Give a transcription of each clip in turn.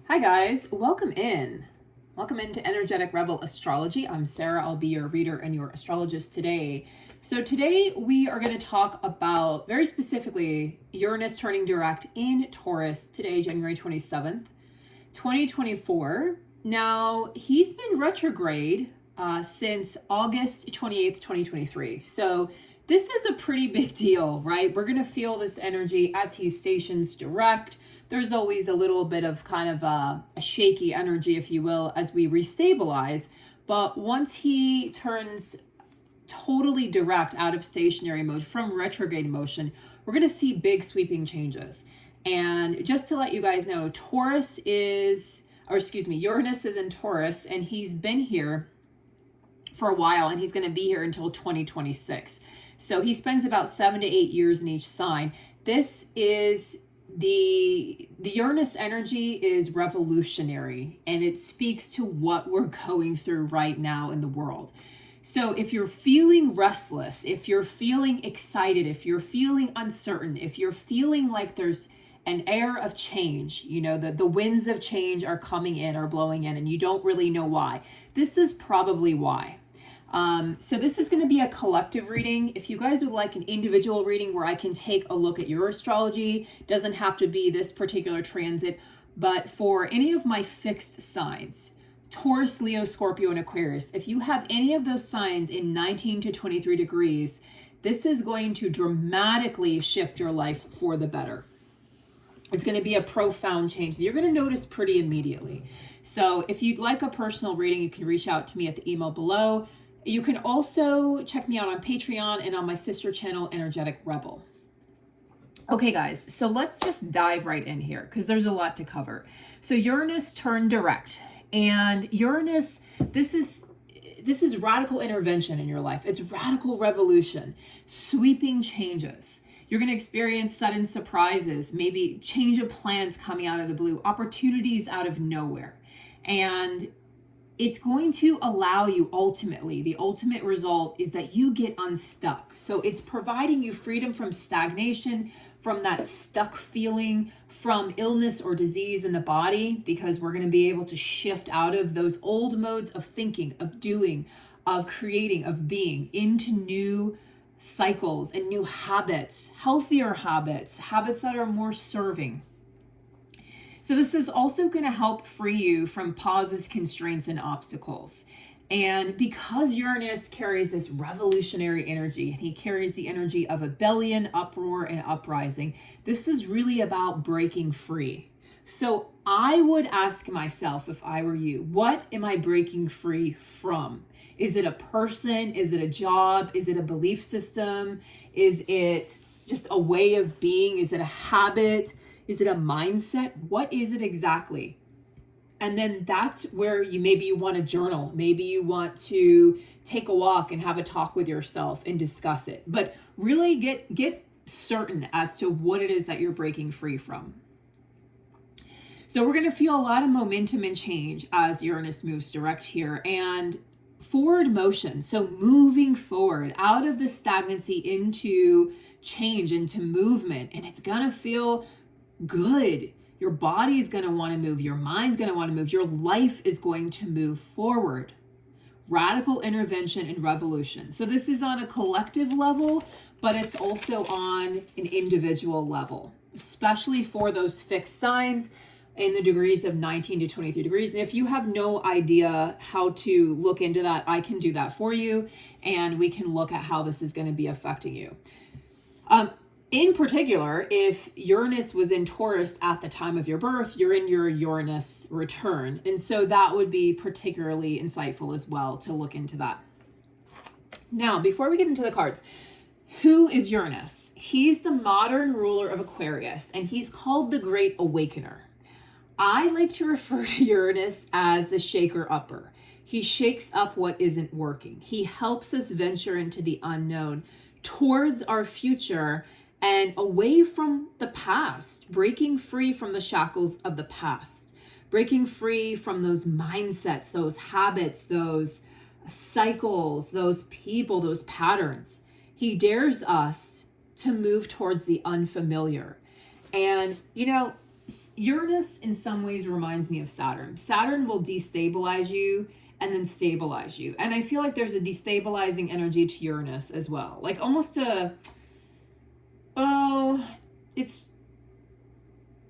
Hi guys, welcome in. Welcome into Energetic Rebel Astrology. I'm Sarah. I'll be your reader and your astrologist today. So today we are going to talk about, very specifically, Uranus turning direct in Taurus today, January 27th, 2024. Now, he's been retrograde since August 28th, 2023. So this is a pretty big deal, right? We're going to feel this energy as he stations direct. There's always a little bit of kind of a shaky energy, if you will, as we restabilize. But once he turns totally direct out of stationary mode from retrograde motion, we're going to see big sweeping changes. And just to let you guys know, Uranus is in Taurus, and he's been here for a while, and he's going to be here until 2026. So he spends about 7 to 8 years in each sign. This is the Uranus energy is revolutionary, and it speaks to what we're going through right now in the world. So if you're feeling restless, if you're feeling excited, if you're feeling uncertain, if you're feeling like there's an air of change, you know, the winds of change are coming in or blowing in and you don't really know why, this is probably why. So this is going to be a collective reading. If you guys would like an individual reading where I can take a look at your astrology, doesn't have to be this particular transit, but for any of my fixed signs, Taurus, Leo, Scorpio, and Aquarius, if you have any of those signs in 19 to 23 degrees, this is going to dramatically shift your life for the better. It's going to be a profound change. You're going to notice pretty immediately. So if you'd like a personal reading, you can reach out to me at the email below. You can also check me out on Patreon and on my sister channel, Energetic Rebel. Okay, guys, so let's just dive right in here because there's a lot to cover. So Uranus turned direct, and Uranus, this is radical intervention in your life. It's radical revolution, sweeping changes. You're going to experience sudden surprises, maybe change of plans coming out of the blue, opportunities out of nowhere. And it's going to allow you ultimately, the ultimate result is that you get unstuck. So it's providing you freedom from stagnation, from that stuck feeling, from illness or disease in the body, because we're going to be able to shift out of those old modes of thinking, of doing, of creating, of being into new cycles and new habits, healthier habits, habits that are more serving. So this is also going to help free you from pauses, constraints, and obstacles. And because Uranus carries this revolutionary energy, and he carries the energy of rebellion, uproar, and uprising, this is really about breaking free. So I would ask myself, if I were you, what am I breaking free from? Is it a person? Is it a job? Is it a belief system? Is it just a way of being? Is it a habit? Is it a mindset? What is it exactly? And then that's where maybe you want to journal. Maybe you want to take a walk and have a talk with yourself and discuss it. But really get certain as to what it is that you're breaking free from. So we're going to feel a lot of momentum and change as Uranus moves direct here, and forward motion. So moving forward out of the stagnancy into change, into movement. And it's going to feel good. Your body is going to want to move. Your mind's going to want to move. Your life is going to move forward. Radical intervention and revolution. So this is on a collective level, but it's also on an individual level, especially for those fixed signs in the degrees of 19 to 23 degrees. And if you have no idea how to look into that, I can do that for you, and we can look at how this is going to be affecting you. In particular, if Uranus was in Taurus at the time of your birth, you're in your Uranus return. And so that would be particularly insightful as well to look into that. Now, before we get into the cards, who is Uranus? He's the modern ruler of Aquarius, and he's called the Great Awakener. I like to refer to Uranus as the shaker-upper. He shakes up what isn't working. He helps us venture into the unknown, towards our future, and away from the past, breaking free from the shackles of the past, breaking free from those mindsets, those habits, those cycles, those people, those patterns. He dares us to move towards the unfamiliar. And, you know, Uranus in some ways reminds me of Saturn. Saturn will destabilize you and then stabilize you. And I feel like there's a destabilizing energy to Uranus as well. Like almost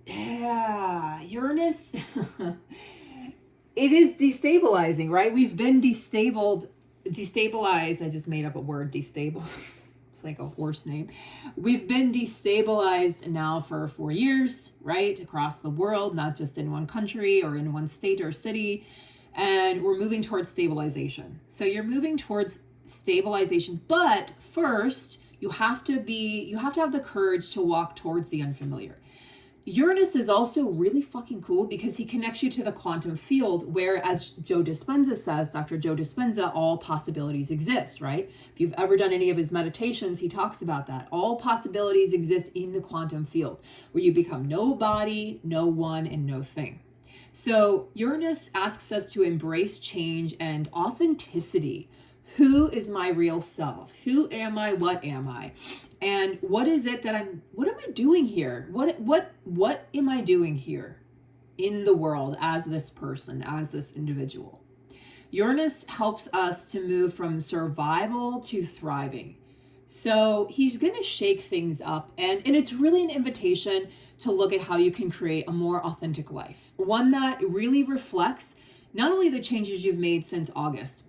yeah, Uranus, it is destabilizing, right? We've been destabilized. I just made up a word, destabilized. It's like a horse name. We've been destabilized now for 4 years, right? Across the world, not just in one country or in one state or city. And we're moving towards stabilization. So you're moving towards stabilization, but first you have to have the courage to walk towards the unfamiliar. Uranus is also really fucking cool because he connects you to the quantum field where, as Joe Dispenza says, Dr. Joe Dispenza, all possibilities exist, right? If you've ever done any of his meditations, he talks about that. All possibilities exist in the quantum field where you become nobody, no one, and no thing. So Uranus asks us to embrace change and authenticity. Who is my real self? Who am I? What am I? And what is it that what am I doing here? What am I doing here in the world as this person, as this individual? Uranus helps us to move from survival to thriving. So he's going to shake things up, and it's really an invitation to look at how you can create a more authentic life. One that really reflects not only the changes you've made since August,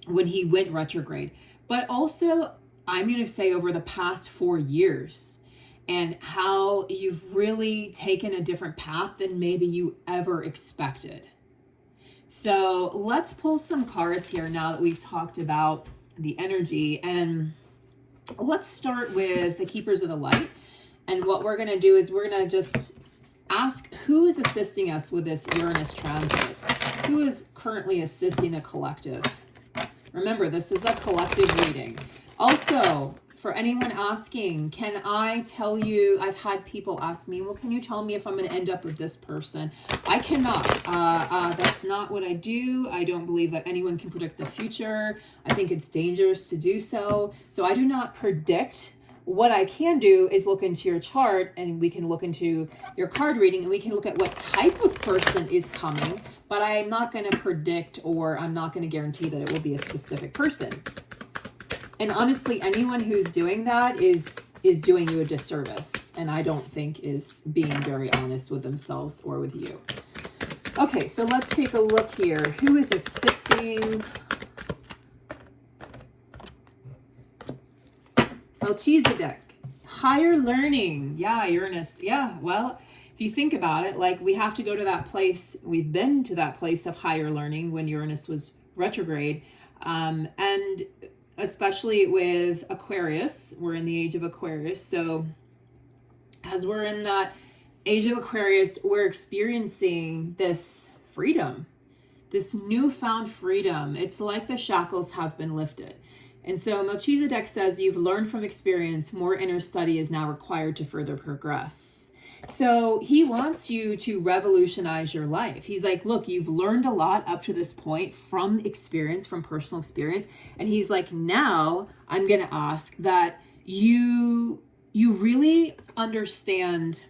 when he went retrograde, but also, I'm going to say, over the past 4 years, and how you've really taken a different path than maybe you ever expected. So let's pull some cards here now that we've talked about the energy, and let's start with the Keepers of the Light. And what we're going to do is we're going to just ask who is assisting us with this Uranus transit. Who is currently assisting the collective? Remember, this is a collective reading. Also, for anyone asking, can I tell you, I've had people ask me, well, can you tell me if I'm going to end up with this person? I cannot. That's not what I do. I don't believe that anyone can predict the future. I think it's dangerous to do so. So I do not predict. What I can do is look into your chart, and we can look into your card reading, and we can look at what type of person is coming, but I'm not going to predict, or I'm not going to guarantee that it will be a specific person. And honestly, anyone who's doing that is doing you a disservice, and I don't think is being very honest with themselves or with you. Okay, so let's take a look here. Who is assisting Melchizedek? Higher learning. Yeah, Uranus. Yeah, well, if you think about it, like, we have to go to that place. We've been to that place of higher learning when Uranus was retrograde. And especially with Aquarius, we're in the age of Aquarius. So as we're in that age of Aquarius, we're experiencing this freedom, this newfound freedom. It's like the shackles have been lifted. And so Melchizedek says, you've learned from experience, more inner study is now required to further progress. So he wants you to revolutionize your life. He's like, look, you've learned a lot up to this point from experience, from personal experience. And he's like, now I'm going to ask that you really understand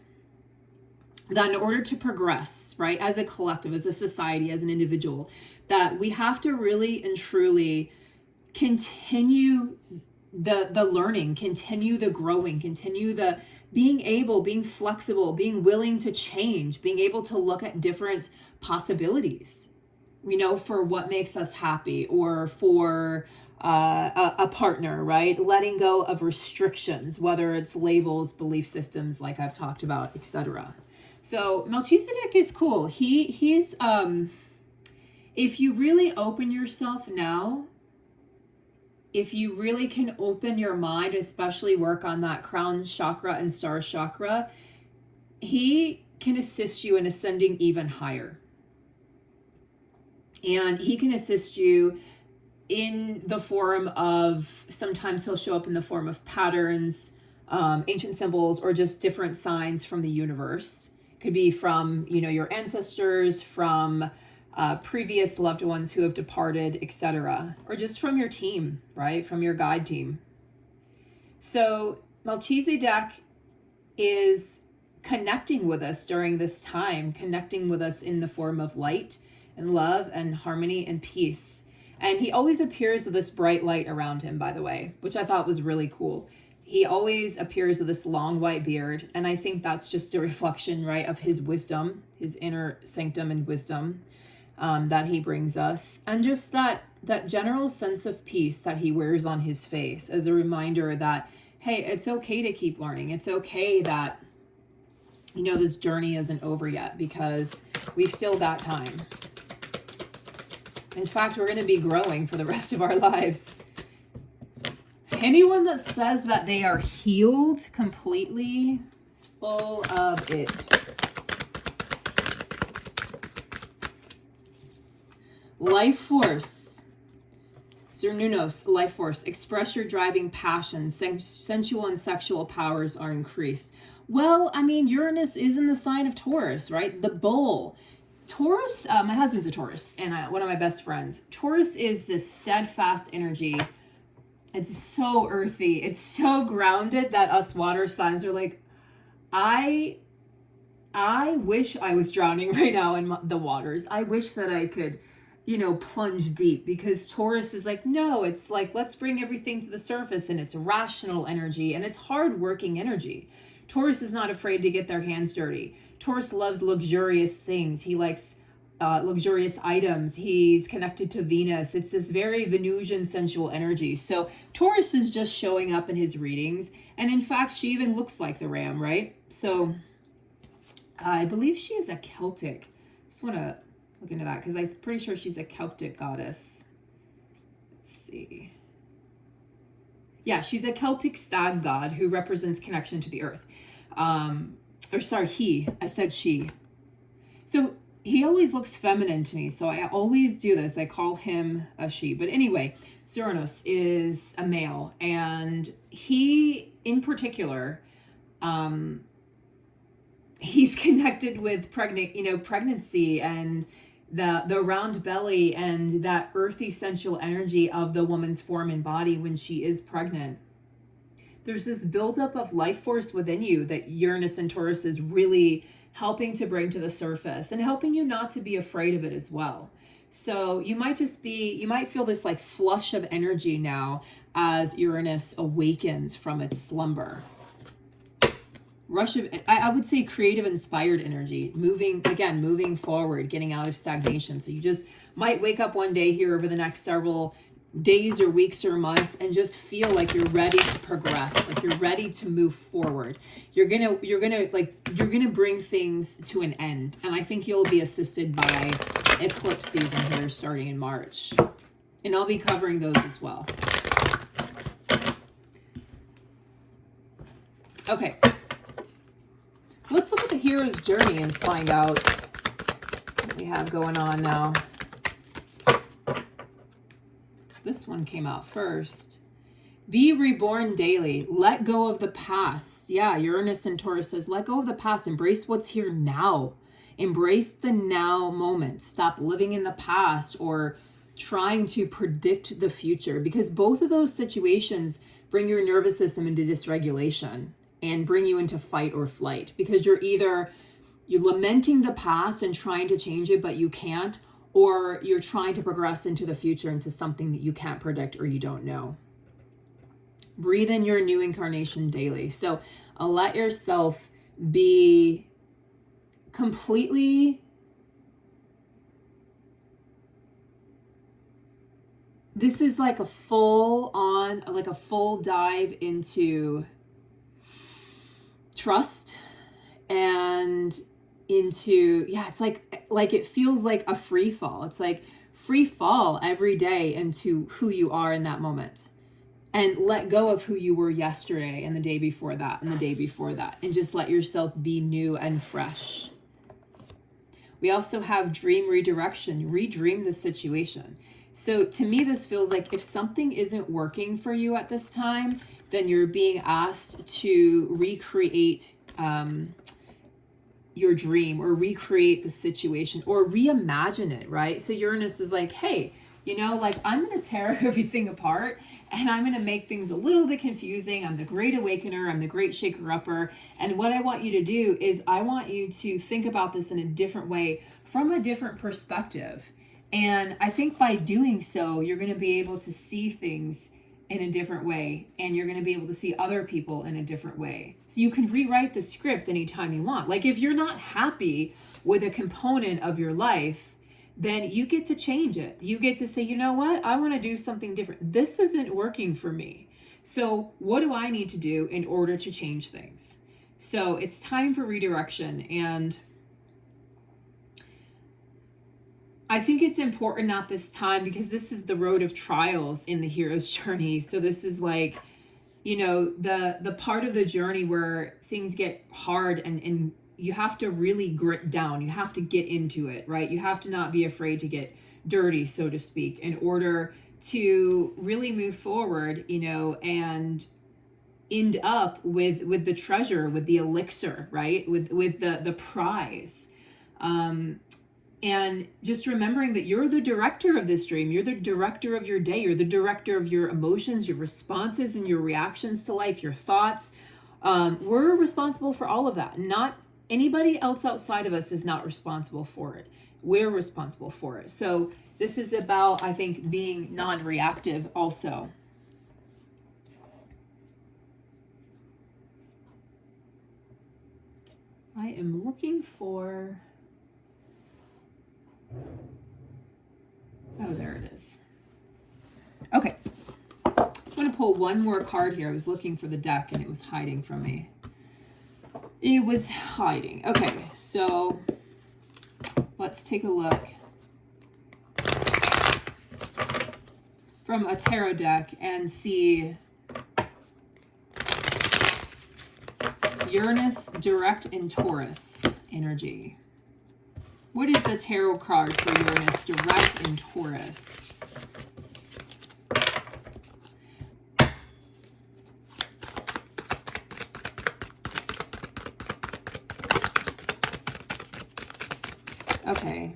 that in order to progress, right, as a collective, as a society, as an individual, that we have to really and truly continue the learning, continue the growing, continue the being flexible, being willing to change, being able to look at different possibilities, for what makes us happy, or for a partner, right? Letting go of restrictions, whether it's labels, belief systems, like I've talked about, etc. So Melchizedek is cool. He's if you really open yourself now, if you really can open your mind, especially work on that crown chakra and star chakra, he can assist you in ascending even higher. And he can assist you in the form of, sometimes he'll show up in the form of patterns, ancient symbols, or just different signs from the universe. It could be from, your ancestors, from previous loved ones who have departed, etc., or just from your team, right? From your guide team. So Melchizedek is connecting with us during this time, connecting with us in the form of light and love and harmony and peace. And he always appears with this bright light around him, by the way, which I thought was really cool. He always appears with this long white beard. And I think that's just a reflection, right, of his wisdom, his inner sanctum and wisdom that he brings us. And just that general sense of peace that he wears on his face as a reminder that, hey, it's okay to keep learning. It's okay that, you know, this journey isn't over yet, because we've still got time. In fact, we're going to be growing for the rest of our lives. Anyone that says that they are healed completely is full of it. Life force. Uranus, life force. Express your driving passions. Sensual and sexual powers are increased. Well, I mean, Uranus is in the sign of Taurus, right? The bull. Taurus, my husband's a Taurus, and one of my best friends. Taurus is this steadfast energy. It's so earthy. It's so grounded that us water signs are like, I wish I was drowning right now in the waters. I wish that I could, you know, plunge deep, because Taurus is like, no, it's like, let's bring everything to the surface, and it's rational energy, and it's hard-working energy. Taurus is not afraid to get their hands dirty. Taurus loves luxurious things. He likes luxurious items. He's connected to Venus. It's this very Venusian sensual energy. So Taurus is just showing up in his readings. And in fact, she even looks like the ram, right? So I believe she is a Celtic. Just want to look into that, because I'm pretty sure she's a Celtic goddess. Let's see. Yeah, she's a Celtic stag god who represents connection to the earth. I said she. So he always looks feminine to me, so I always do this. I call him a she. But anyway, Uranus is a male, and he, in particular, he's connected with pregnancy and the round belly and that earthy sensual energy of the woman's form and body when she is pregnant. There's this buildup of life force within you that Uranus and Taurus is really helping to bring to the surface, and helping you not to be afraid of it as well. So you might feel this like flush of energy now as Uranus awakens from its slumber. Rush of, I would say, creative, inspired energy, moving forward, getting out of stagnation. So you just might wake up one day here over the next several days or weeks or months and just feel like you're ready to progress, like you're ready to move forward. You're gonna bring things to an end. And I think you'll be assisted by eclipse season here starting in March. And I'll be covering those as well. Okay. Let's look at the hero's journey and find out what we have going on now. This one came out first. Be reborn daily. Let go of the past. Yeah, Uranus and Taurus says, let go of the past. Embrace what's here now. Embrace the now moment. Stop living in the past or trying to predict the future, because both of those situations bring your nervous system into dysregulation and bring you into fight or flight, because you're lamenting the past and trying to change it, but you can't, or you're trying to progress into the future, into something that you can't predict or you don't know. Breathe in your new incarnation daily. So let yourself be completely, this is like a full dive into trust and into, it's like it feels like a free fall. It's like free fall every day into who you are in that moment, and let go of who you were yesterday and the day before that and the day before that, and just let yourself be new and fresh. We also have dream redirection. Redream the situation. So to me, this feels like if something isn't working for you at this time, then you're being asked to recreate your dream, or recreate the situation, or reimagine it, right? So Uranus is like, hey, You know, like, I'm going to tear everything apart and I'm going to make things a little bit confusing. I'm the great awakener. I'm the great shaker-upper. And what I want you to do is I want you to think about this in a different way, from a different perspective. And I think by doing so, you're going to be able to see things in a different way, and you're going to be able to see other people in a different way. So you can rewrite the script anytime you want. Like, if you're not happy with a component of your life, then you get to change it. You get to say, you know what? I want to do something different. This isn't working for me. So what do I need to do in order to change things? So it's time for redirection. And I think it's important at this time, because this is the road of trials in the hero's journey. So this is like, you know, the part of the journey where things get hard, and you have to really grit down. You have to get into it, right? You have to not be afraid to get dirty, so to speak, in order to really move forward, you know, and end up with the treasure, with the elixir, right? With the prize. And just remembering that you're the director of this dream. You're the director of your day. You're the director of your emotions, your responses, and your reactions to life, your thoughts. We're responsible for all of that. Not anybody else outside of us is not responsible for it. We're responsible for it. So this is about, I think, being non-reactive also. I am looking for... Oh, there it is. Okay. I'm going to pull one more card here. I was looking for the deck and it was hiding from me. It was hiding. Okay, so let's take a look from a tarot deck and see Uranus direct in Taurus energy. What is the tarot card for Uranus direct in Taurus? Okay,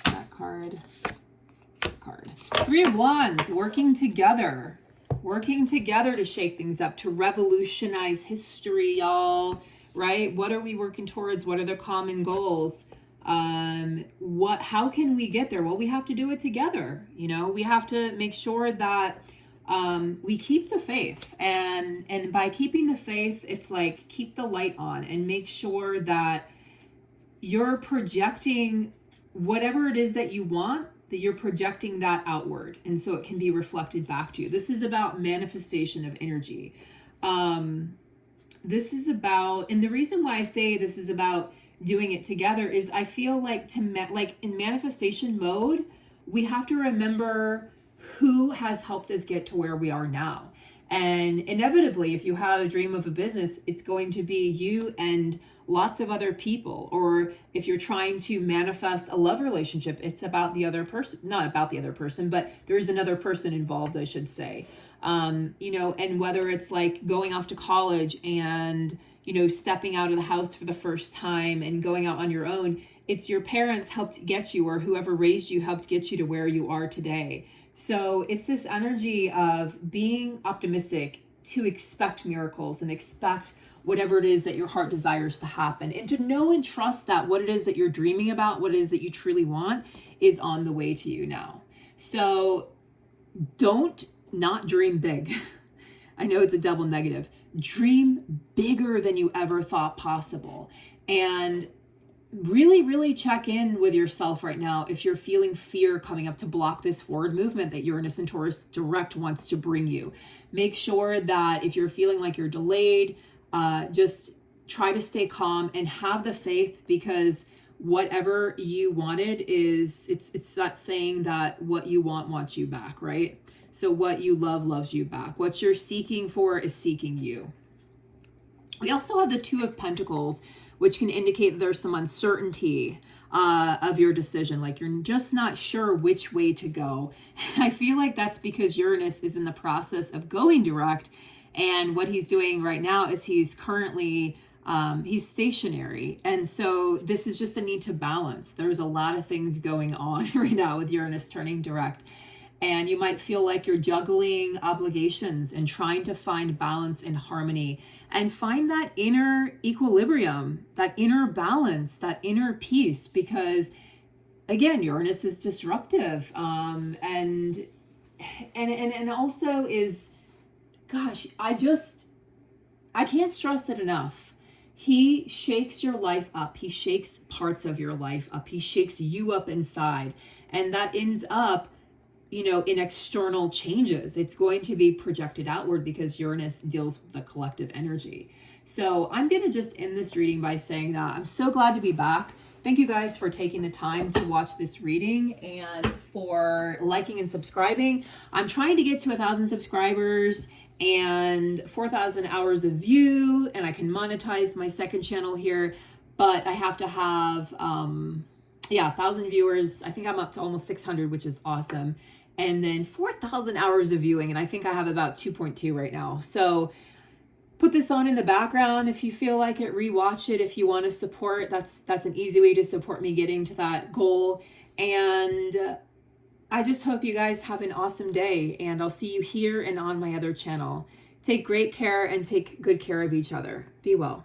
that card. Three of Wands, working together to shake things up, to revolutionize history, y'all, right? What are we working towards? What are the common goals? How can we get there? Well, we have to do it together. You know, we have to make sure that we keep the faith, and by keeping the faith, it's like, keep the light on and make sure that you're projecting whatever it is that you want, that you're projecting that outward, and so it can be reflected back to you. This is about manifestation of energy. This is about, and the reason why I say this is about doing it together is I feel like like in manifestation mode, we have to remember who has helped us get to where we are now. And inevitably, if you have a dream of a business, it's going to be you and lots of other people. Or if you're trying to manifest a love relationship, it's about the other person, not about the other person, but there's another person involved, I should say. You know, and whether it's like going off to college and, you know, stepping out of the house for the first time and going out on your own, it's your parents helped get you, or whoever raised you helped get you to where you are today. So it's this energy of being optimistic, to expect miracles and expect whatever it is that your heart desires to happen, and to know and trust that what it is that you're dreaming about, what it is that you truly want, is on the way to you now. So don't not dream big. I know it's a double negative. Dream bigger than you ever thought possible. And really, really check in with yourself right now if you're feeling fear coming up to block this forward movement that Uranus and Taurus direct wants to bring you. Make sure that if you're feeling like you're delayed, just try to stay calm and have the faith, because whatever you wanted is, it's not saying that what you want wants you back, right? So what you love loves you back. What you're seeking for is seeking you. We also have the Two of Pentacles, which can indicate that there's some uncertainty of your decision. Like you're just not sure which way to go. And I feel like that's because Uranus is in the process of going direct. And what he's doing right now is he's currently He's stationary. And so this is just a need to balance. There's a lot of things going on right now with Uranus turning direct. And you might feel like you're juggling obligations and trying to find balance and harmony and find that inner equilibrium, that inner balance, that inner peace, because again, Uranus is disruptive. And also is, gosh, I can't stress it enough. He shakes your life up. He shakes parts of your life up. He shakes you up inside. And that ends up, in external changes. It's going to be projected outward because Uranus deals with the collective energy. So I'm going to just end this reading by saying that I'm so glad to be back. Thank you guys for taking the time to watch this reading and for liking and subscribing. I'm trying to get to 1,000 subscribers and 4,000 hours of view, and I can monetize my second channel here, but I have to have 1,000 viewers. I think I'm up to almost 600, which is awesome. And then 4,000 hours of viewing, and I think I have about 2.2 right now. So put this on in the background if you feel like it. Rewatch it if you want to support. That's an easy way to support me getting to that goal. And I just hope you guys have an awesome day, and I'll see you here and on my other channel. Take great care and take good care of each other. Be well.